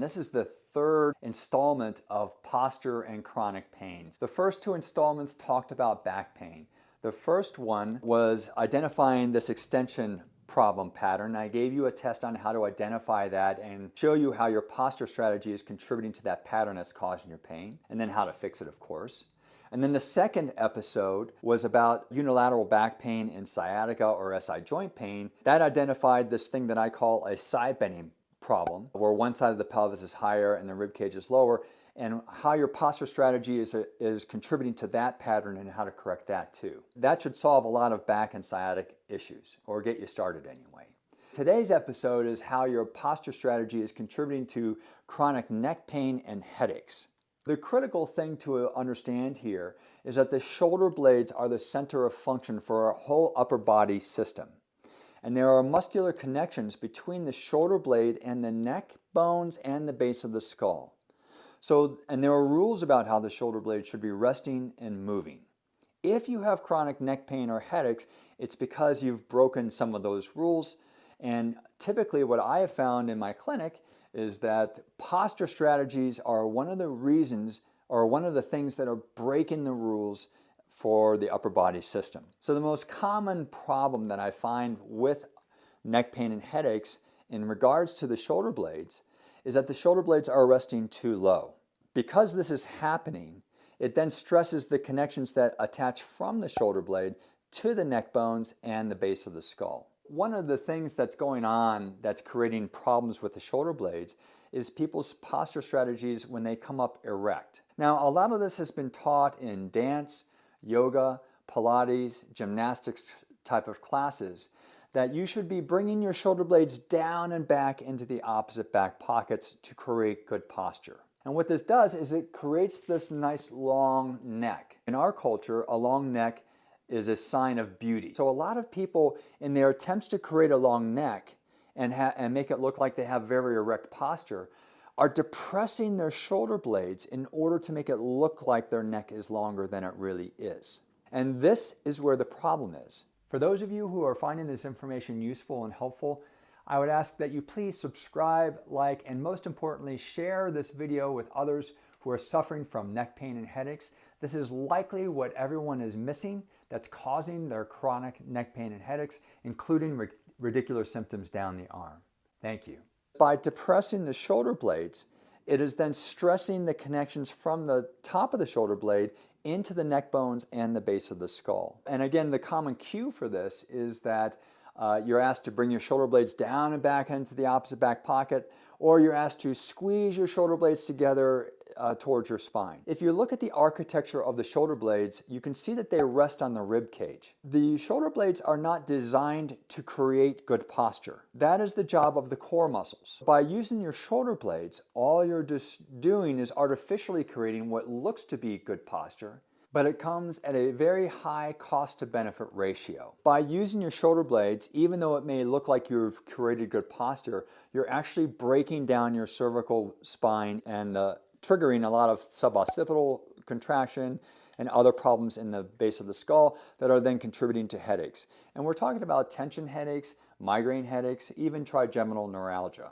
This is the third installment of posture and chronic pains. The first two installments talked about back pain. The first one was identifying this extension problem pattern. I gave you a test on how to identify that and show you how your posture strategy is contributing to that pattern that's causing your pain, and then how to fix it, of course. And then the second episode was about unilateral back pain and sciatica or SI joint pain. That identified this thing that I call a side bending problem, where one side of the pelvis is higher and the rib cage is lower, and how your posture strategy is contributing to that pattern and how to correct that too. That should solve a lot of back and sciatic issues, or get you started anyway. Today's episode is how your posture strategy is contributing to chronic neck pain and headaches. The critical thing to understand here is that the shoulder blades are the center of function for our whole upper body system. And there are muscular connections between the shoulder blade and the neck, bones, and the base of the skull. And there are rules about how the shoulder blade should be resting and moving. If you have chronic neck pain or headaches, it's because you've broken some of those rules. And typically what I have found in my clinic is that posture strategies are one of the reasons, or one of the things that are breaking the rules for the upper body system. So the most common problem that I find with neck pain and headaches in regards to the shoulder blades is that the shoulder blades are resting too low. Because this is happening, it then stresses the connections that attach from the shoulder blade to the neck bones and the base of the skull. One of the things that's going on that's creating problems with the shoulder blades is people's posture strategies when they come up erect. Now, a lot of this has been taught in dance, yoga, Pilates, gymnastics type of classes, that you should be bringing your shoulder blades down and back into the opposite back pockets to create good posture. And what this does is it creates this nice long neck. In our culture, a long neck is a sign of beauty. So a lot of people, in their attempts to create a long neck and make it look like they have very erect posture, are depressing their shoulder blades in order to make it look like their neck is longer than it really is. And this is where the problem is. For those of you who are finding this information useful and helpful, I would ask that you please subscribe, like, and most importantly, share this video with others who are suffering from neck pain and headaches. This is likely what everyone is missing that's causing their chronic neck pain and headaches, including radicular symptoms down the arm. Thank you. By depressing the shoulder blades, it is then stressing the connections from the top of the shoulder blade into the neck bones and the base of the skull. And again, the common cue for this is that you're asked to bring your shoulder blades down and back into the opposite back pocket, or you're asked to squeeze your shoulder blades together towards your spine. If you look at the architecture of the shoulder blades, you can see that they rest on the rib cage. The shoulder blades are not designed to create good posture. That is the job of the core muscles. By using your shoulder blades, all you're just doing is artificially creating what looks to be good posture, but it comes at a very high cost to benefit ratio. By using your shoulder blades, even though it may look like you've created good posture, you're actually breaking down your cervical spine and triggering a lot of suboccipital contraction and other problems in the base of the skull that are then contributing to headaches. And we're talking about tension headaches, migraine headaches, even trigeminal neuralgia.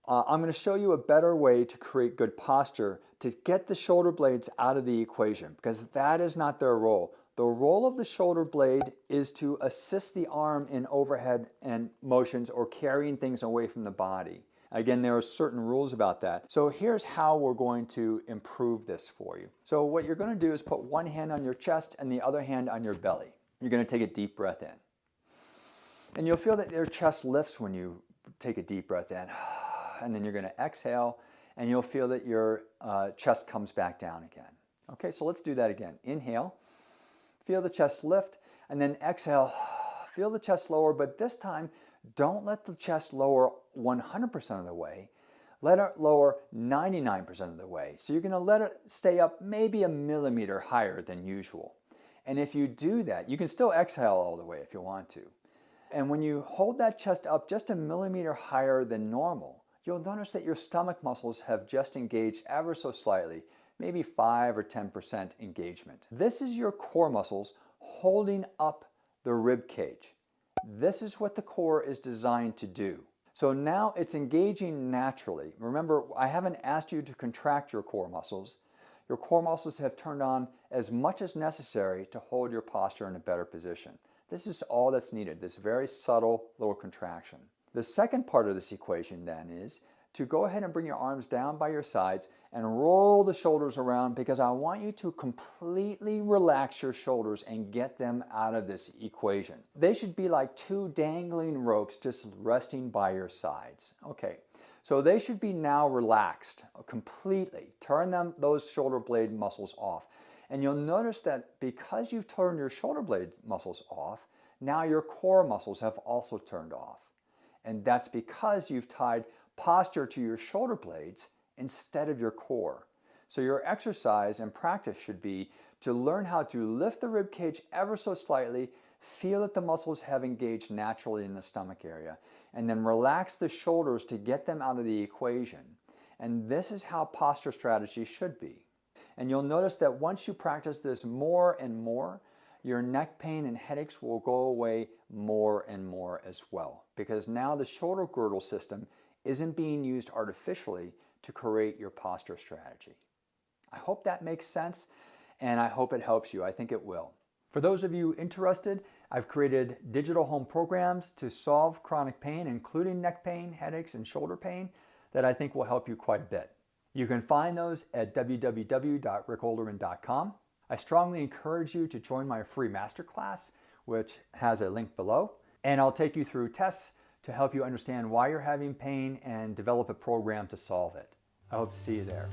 I'm going to show you a better way to create good posture to get the shoulder blades out of the equation, because that is not their role. The role of the shoulder blade is to assist the arm in overhead and motions or carrying things away from the body. Again, there are certain rules about that. So here's how we're going to improve this for you. So what you're going to do is put one hand on your chest and the other hand on your belly. You're going to take a deep breath in. And you'll feel that your chest lifts when you take a deep breath in. And then you're going to exhale, and you'll feel that your chest comes back down again. Okay, so let's do that again. Inhale, feel the chest lift, and then exhale, feel the chest lower, but this time, don't let the chest lower 100% of the way. Let it lower 99% of the way. So you're going to let it stay up maybe a millimeter higher than usual. And if you do that, you can still exhale all the way if you want to. And when you hold that chest up just a millimeter higher than normal, you'll notice that your stomach muscles have just engaged ever so slightly, maybe 5 or 10% engagement. This is your core muscles holding up the rib cage. This is what the core is designed to do. So now it's engaging naturally. Remember, I haven't asked you to contract your core muscles. Your core muscles have turned on as much as necessary to hold your posture in a better position. This is all that's needed, this very subtle little contraction. The second part of this equation then is to go ahead and bring your arms down by your sides and roll the shoulders around, because I want you to completely relax your shoulders and get them out of this equation. They should be like two dangling ropes just resting by your sides. Okay, so they should be now relaxed completely. Turn those shoulder blade muscles off. And you'll notice that because you've turned your shoulder blade muscles off, now your core muscles have also turned off. And that's because you've tied posture to your shoulder blades instead of your core. So your exercise and practice should be to learn how to lift the rib cage ever so slightly, feel that the muscles have engaged naturally in the stomach area, and then relax the shoulders to get them out of the equation. And this is how posture strategy should be. And you'll notice that once you practice this more and more, your neck pain and headaches will go away more and more as well, because now the shoulder girdle system isn't being used artificially to create your posture strategy. I hope that makes sense, and I hope it helps you. I think it will. For those of you interested, I've created digital home programs to solve chronic pain, including neck pain, headaches, and shoulder pain, that I think will help you quite a bit. You can find those at www.rickolderman.com. I strongly encourage you to join my free masterclass, which has a link below, and I'll take you through tests to help you understand why you're having pain and develop a program to solve it. I hope to see you there.